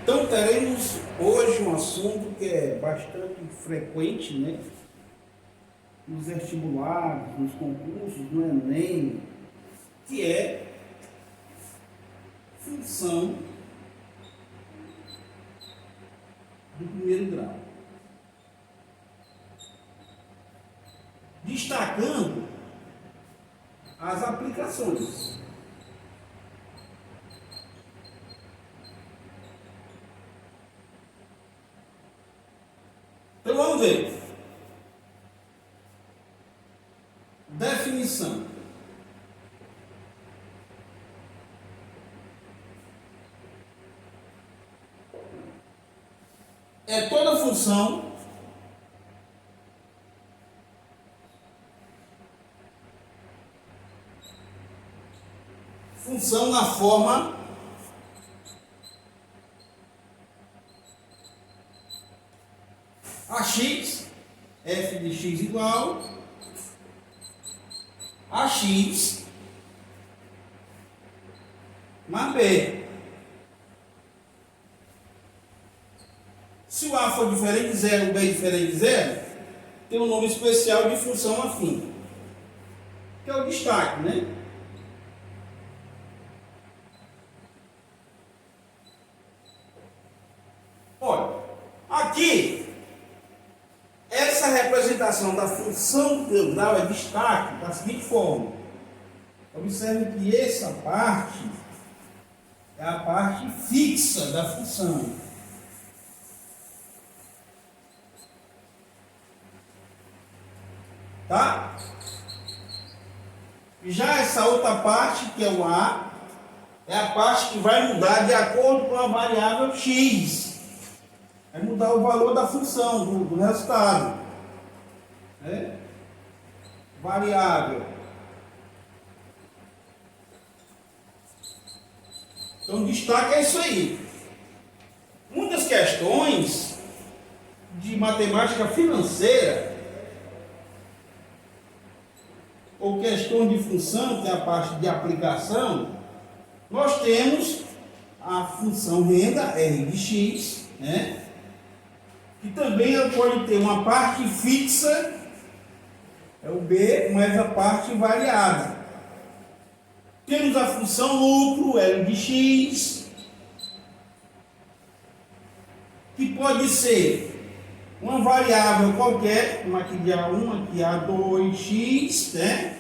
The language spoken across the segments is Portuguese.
Então teremos hoje um assunto que é bastante frequente, né? Nos vestibulares, nos concursos, no Enem, que é função do primeiro grau. Destacando as aplicações. Então vamos ver. Definição. É toda função na forma AX, f de x igual a x mais b. Se o a for diferente de zero, o b diferente de zero, tem um nome especial de função afim, que é o destaque, né? Olha, aqui, essa representação da função do primeiro grau é destaque da seguinte forma. Observe que essa parte é a parte fixa da função. Tá? Já essa outra parte, que é o A, é a parte que vai mudar de acordo com a variável x. Vai mudar o valor da função, do resultado. Né? Variável. Então, destaque é isso aí. Muitas questões de matemática financeira ou questão de função, que é a parte de aplicação, nós temos a função renda, R de x, né? Que também ela pode ter uma parte fixa, é o B, mais a parte variada. Temos a função lucro, L de x, que pode ser uma variável qualquer, uma aqui de A1, aqui A2x, né?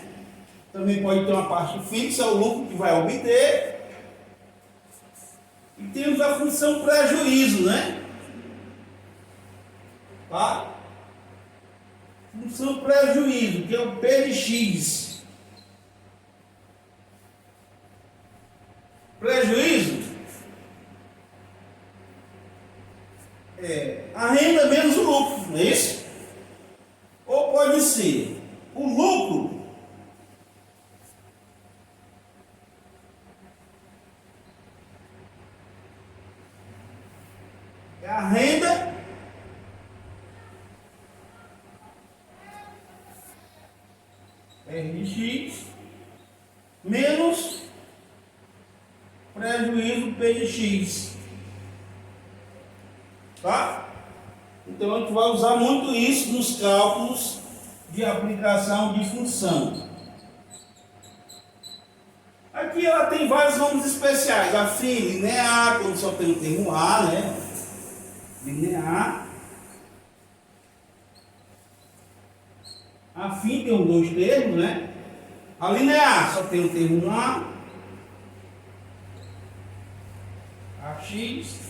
Também pode ter uma parte fixa, o lucro que vai obter. E temos a função prejuízo, né? Tá? Função prejuízo, que é o P de x. Prejuízo é a renda menos o lucro, não é isso? Ou pode ser o lucro é a renda R de x menos prejuízo P de x. Tá? Então a gente vai usar muito isso nos cálculos de aplicação de função. Aqui ela tem vários nomes especiais. Afim, linear, quando só tem o termo A, né? Linear. Afim tem os dois termos, né? A linear só tem o termo A. AX.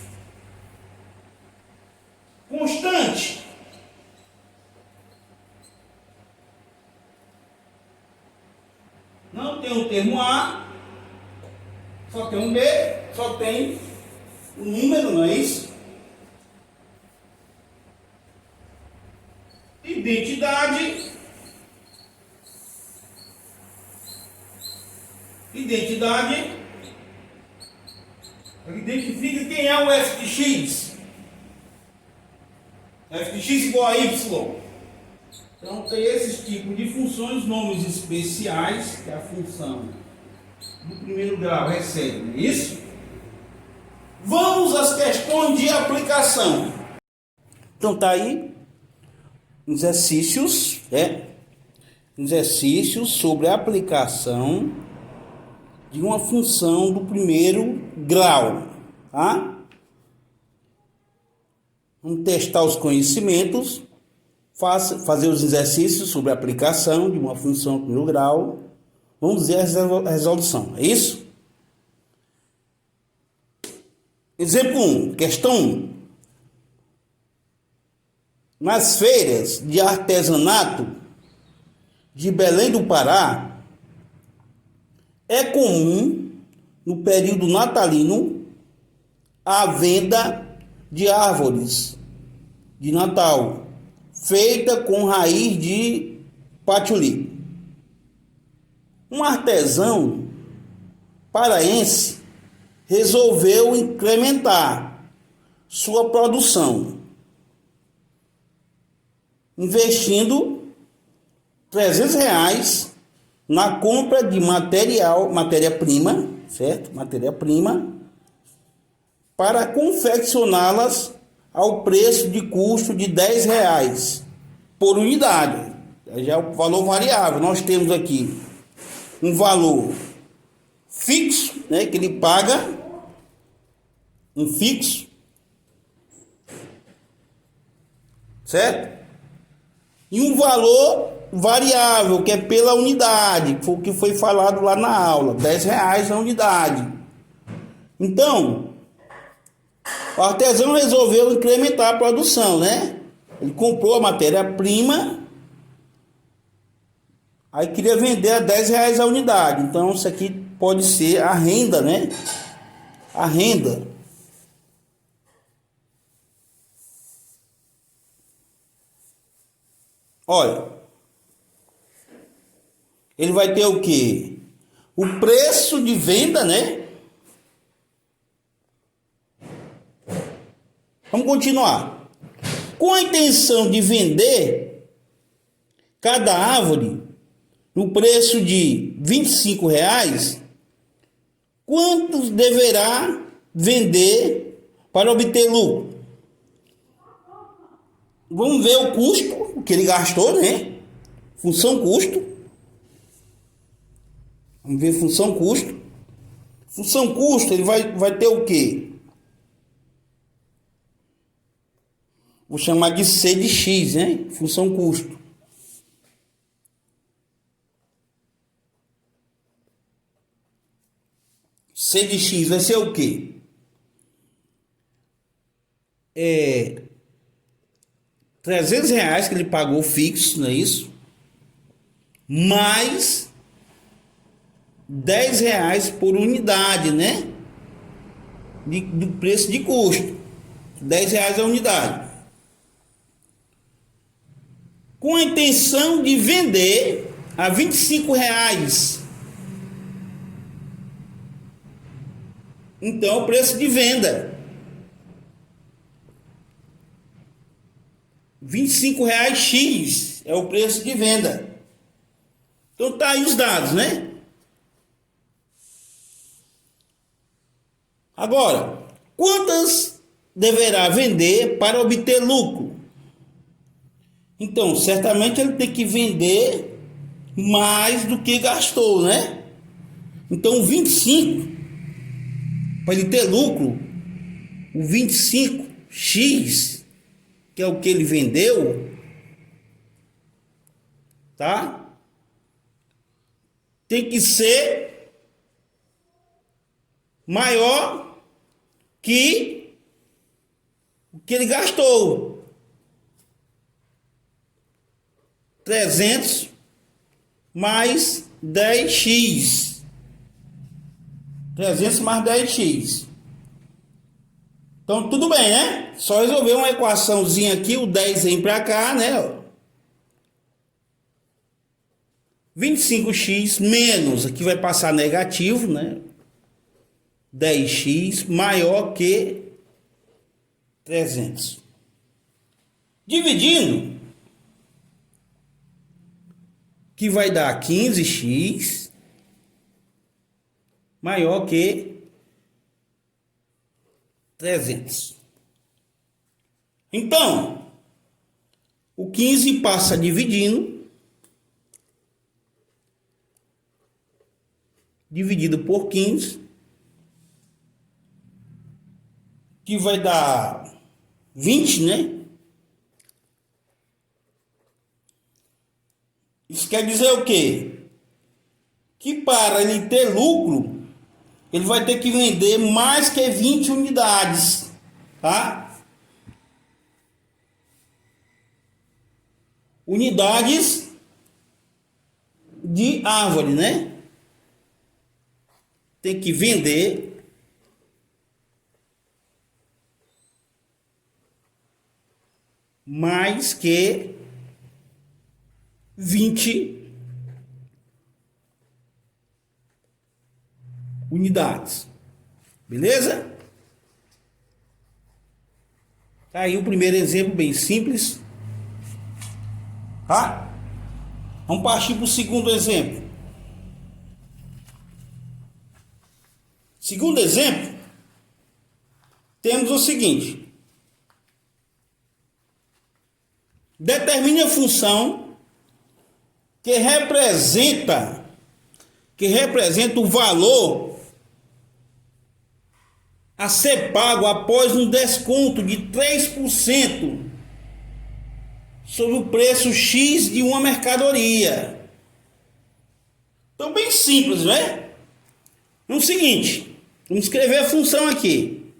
Constante. Não tem o termo A, só tem um B, só tem o número, não é isso? Identidade. Identidade. Identifica quem é o f de x. F de x igual a y. Então tem esses tipos de funções, nomes especiais, que a função do primeiro grau recebe, não é isso? Vamos às questões questões de aplicação. Então tá aí exercícios, exercícios sobre a aplicação de uma função do primeiro grau, tá? Vamos testar os conhecimentos, fazer os exercícios sobre a aplicação de uma função do primeiro grau. Vamos ver a resolução, é isso? Exemplo 1, questão 1. Nas feiras de artesanato de Belém do Pará, é comum, no período natalino, a venda de árvores de Natal, feita com raiz de patchouli. Um artesão paraense resolveu incrementar sua produção, investindo R$300 na compra de matéria-prima, certo? Matéria-prima, para confeccioná-las ao preço de custo de R$10 por unidade. Já é o valor variável. Nós temos aqui um valor fixo, né, que ele paga, um fixo, certo? E um valor variável, que é pela unidade, foi o que foi falado lá na aula, R$10 a unidade. Então, o artesão resolveu incrementar a produção, né? Ele comprou a matéria-prima, aí queria vender a R$10 a unidade. Então, isso aqui pode ser a renda, né? A renda. Olha, ele vai ter o quê? O preço de venda, né? Vamos continuar. Com a intenção de vender cada árvore no preço de R$25, quantos deverá vender para obter lucro? Vamos ver o custo, o que ele gastou, né? Função custo. Vamos ver função custo. Função custo, ele vai ter o quê? Vou chamar de C de X, né? Função custo. C de X vai ser o quê? R$300 que ele pagou fixo, não é isso? Mais R$10 por unidade, né? Do preço de custo. R$10 a unidade. Com a intenção de vender a R$25. Então, o preço de venda. R$25 X é o preço de venda. Então tá aí os dados, né? Agora, quantas deverá vender para obter lucro? Então, certamente ele tem que vender mais do que gastou, né? Então, 25, para ele ter lucro, o 25x, que é o que ele vendeu, tá? Tem que ser maior que o que ele gastou. 300 mais 10x. 300 mais 10x. Então, tudo bem, né? Só resolver uma equaçãozinha aqui, o 10 vem para cá, né? 25x menos, aqui vai passar negativo, né? 10x maior que 300. Dividindo, que vai dar 15x maior que 300. Então, o 15 passa dividindo, dividido por 15, que vai dar 20, né? Isso quer dizer o quê? Que para ele ter lucro, ele vai ter que vender mais que 20 unidades, tá? Unidades de árvore, né? Tem que vender mais que 20 unidades. Beleza? Tá aí o primeiro exemplo, bem simples. Tá? Vamos partir para o segundo exemplo. Segundo exemplo, temos o seguinte: determine a função que representa o valor a ser pago após um desconto de 3% sobre o preço X de uma mercadoria. Então, bem simples, né? É o seguinte, vamos escrever a função aqui.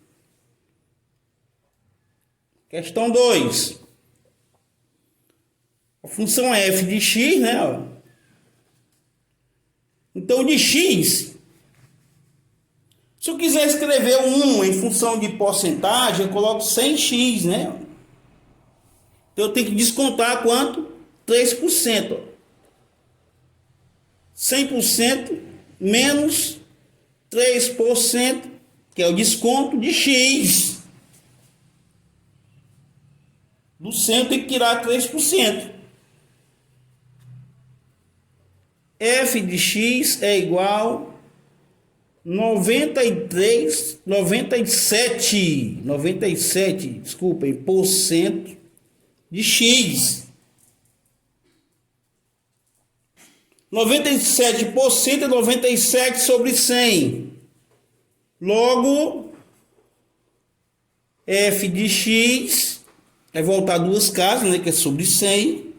Questão 2. A função é f de x, né? Então, de x, se eu quiser escrever 1 em função de porcentagem, eu coloco 100x, né? Então, eu tenho que descontar quanto? 3%. 100% menos 3%, que é o desconto de x. Do 100 eu tenho que tirar 3%. F de x é igual 97, desculpem, por cento de x. 97% é 97 sobre 100. Logo, f de x, vai voltar duas casas, né, que é sobre 100,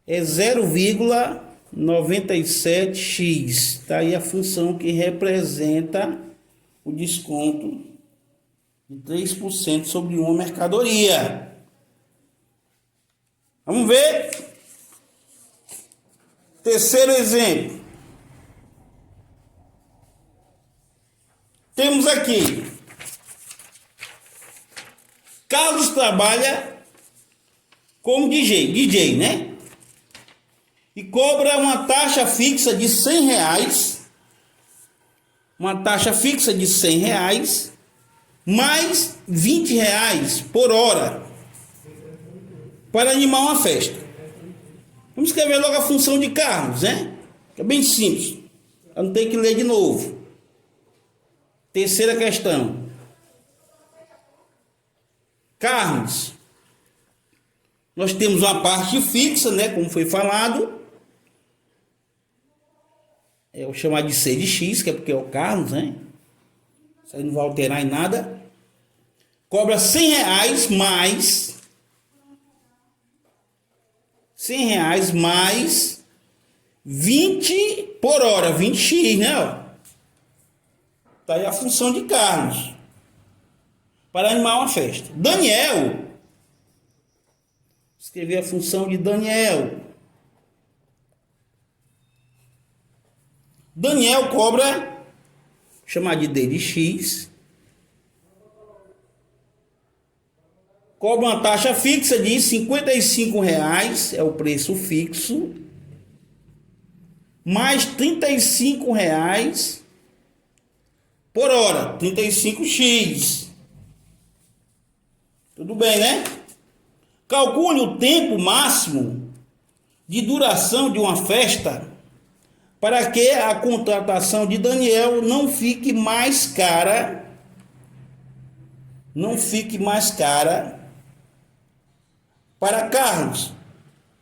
é 0,97x. Tá aí a função que representa o desconto de 3% sobre uma mercadoria. Vamos ver. Terceiro exemplo. Temos aqui: Carlos trabalha como DJ, né? E cobra uma taxa fixa de R$100, mais R$20 por hora para animar uma festa. Vamos escrever logo a função de Carlos, né? É bem simples, eu não tenho que ler de novo. Terceira questão: Carlos, nós temos uma parte fixa, né? Como foi falado. Eu vou chamar de C de X, que é porque é o Carlos, né? Isso aí não vai alterar em nada. Cobra R$100 mais R$100 mais 20 por hora, 20x, né? Tá aí a função de Carlos para animar uma festa. Daniel, escrever a função de Daniel. Daniel cobra, vou chamar de D de X, cobra uma taxa fixa de R$55, é o preço fixo, mais R$35 por hora, 35x. Tudo bem, né? Calcule o tempo máximo de duração de uma festa para que a contratação de Daniel não fique mais cara não fique mais cara para Carlos.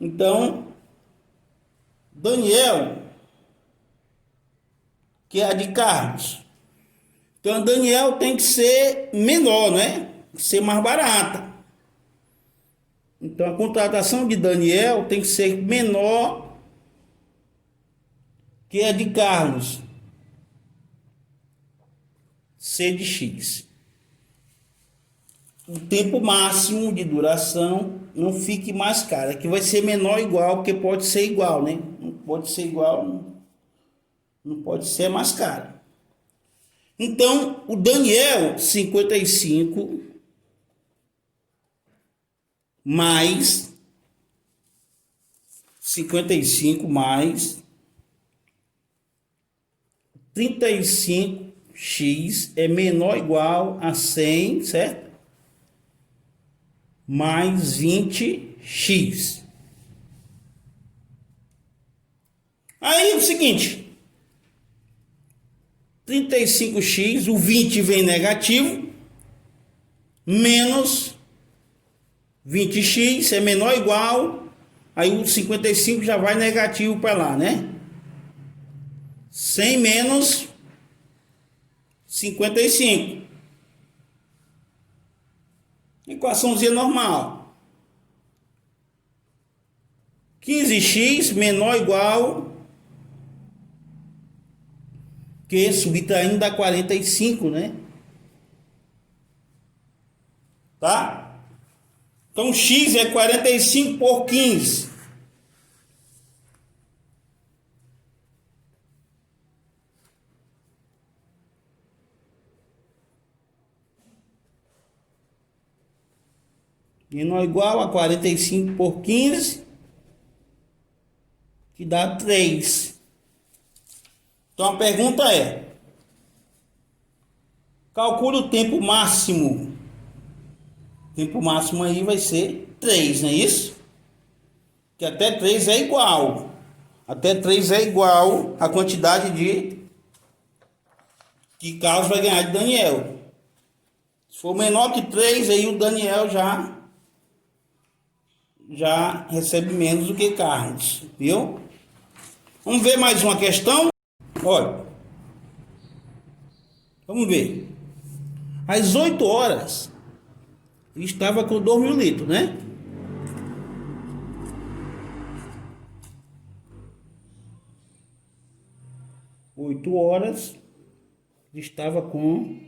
Então, Daniel, que é a de Carlos. Então, a Daniel tem que ser menor, né? Ser mais barata. Então, a contratação de Daniel tem que ser menor que a de Carlos. C de X. O tempo máximo de duração não fique mais caro. Aqui vai ser menor ou igual, porque pode ser igual, né? Não pode ser igual, não pode ser mais caro. Então, o Daniel, 55 mais 55 mais 35x é menor ou igual a 100, certo? Mais 20x. Aí é o seguinte, 35x, o 20 vem negativo, menos 20x é menor ou igual, aí o 55 já vai negativo para lá, né? 100 menos 55. Equaçãozinha normal. 15x menor ou igual, que subtraindo dá 45, né? Tá? Então x é 45 por 15. Menor ou igual a 45 por 15, que dá 3. Então a pergunta é: calcule o tempo máximo. O tempo máximo aí vai ser 3, não é isso? Que até 3 é igual. Até 3 é igual a quantidade de que Carlos vai ganhar de Daniel. Se for menor que 3, aí o Daniel já recebe menos do que Carlos, viu? Vamos ver mais uma questão? Olha, vamos ver. Às 8 horas, ele estava com 2.000 litros, né? Oito horas, ele estava com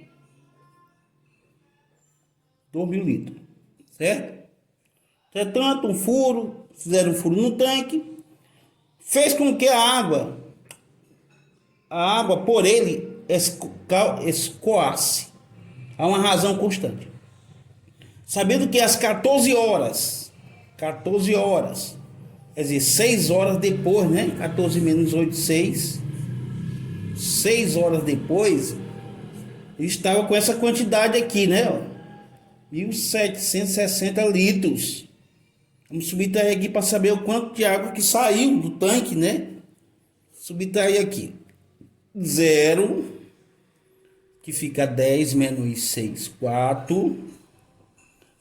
2.000 litros, certo? Entretanto, fizeram um furo no tanque, fez com que a água por ele escoasse a uma razão constante. Sabendo que às 14 horas, quer dizer, 6 horas depois, né? 14 menos 8, 6. 6 horas depois, estava com essa quantidade aqui, né? 1.760 litros. Vamos subtrair aqui para saber o quanto de água que saiu do tanque, né? Subtrair aqui. 0, que fica 10 menos 6, 4.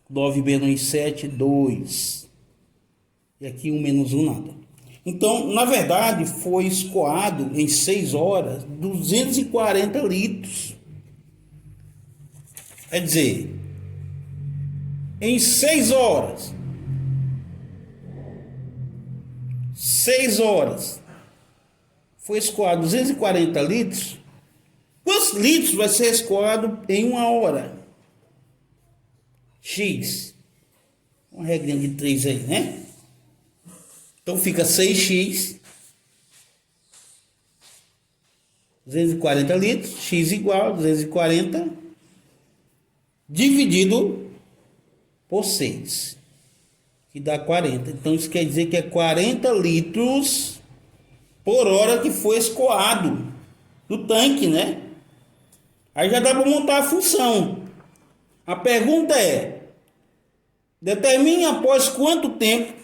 9 menos 7, 2. E aqui 1 menos 1, nada. Então, na verdade, foi escoado em 6 horas 240 litros. Quer dizer, em 6 horas, 6 horas, foi escoado 240 litros. Quantos litros vai ser escoado em 1 hora? X. Uma regrinha de 3 aí, né? Então fica 6x. 240 litros. X igual a 240 dividido por 6. Que dá 40. Então isso quer dizer que é 40 litros por hora que foi escoado do tanque, né? Aí já dá para montar a função. A pergunta é: determine após quanto tempo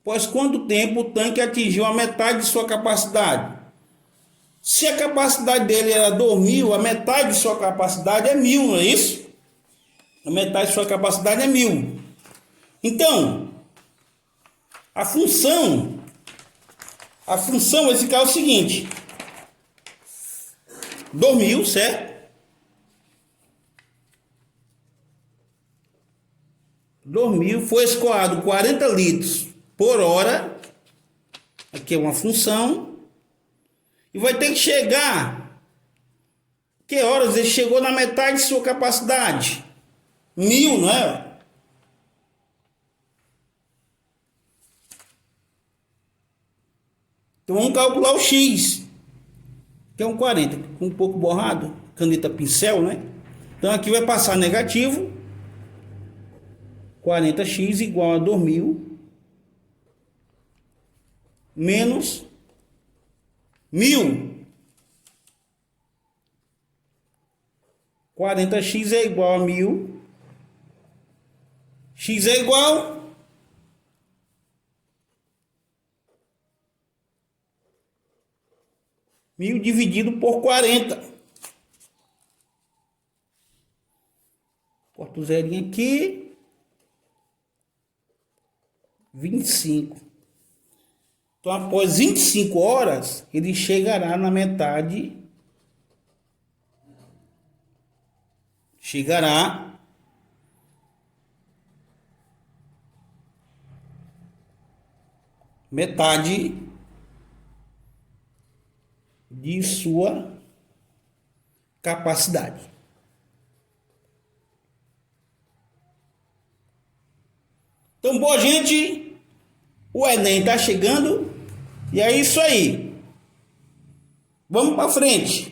o tanque atingiu a metade de sua capacidade. Se a capacidade dele era 2.000, a metade de sua capacidade é 1.000, não é isso? A metade de sua capacidade é 1000. Então, a função vai ficar o seguinte: dormiu, certo? Dormiu, foi escoado 40 litros por hora. Aqui é uma função. E vai ter que chegar. Que horas ele chegou na metade de sua capacidade? 1000, não é? Então vamos calcular o X, que é um 40, um pouco borrado, caneta pincel, né? Então aqui vai passar negativo, 40x igual a 2000 menos 1000. 40x é igual a 1000. X é igual 1000 dividido por 40. Corta o zerinho aqui. 25. Então, após 25 horas, ele chegará na metade. Chegará metade de sua capacidade. Então, boa gente, o Enem está chegando e é isso aí. Vamos para frente.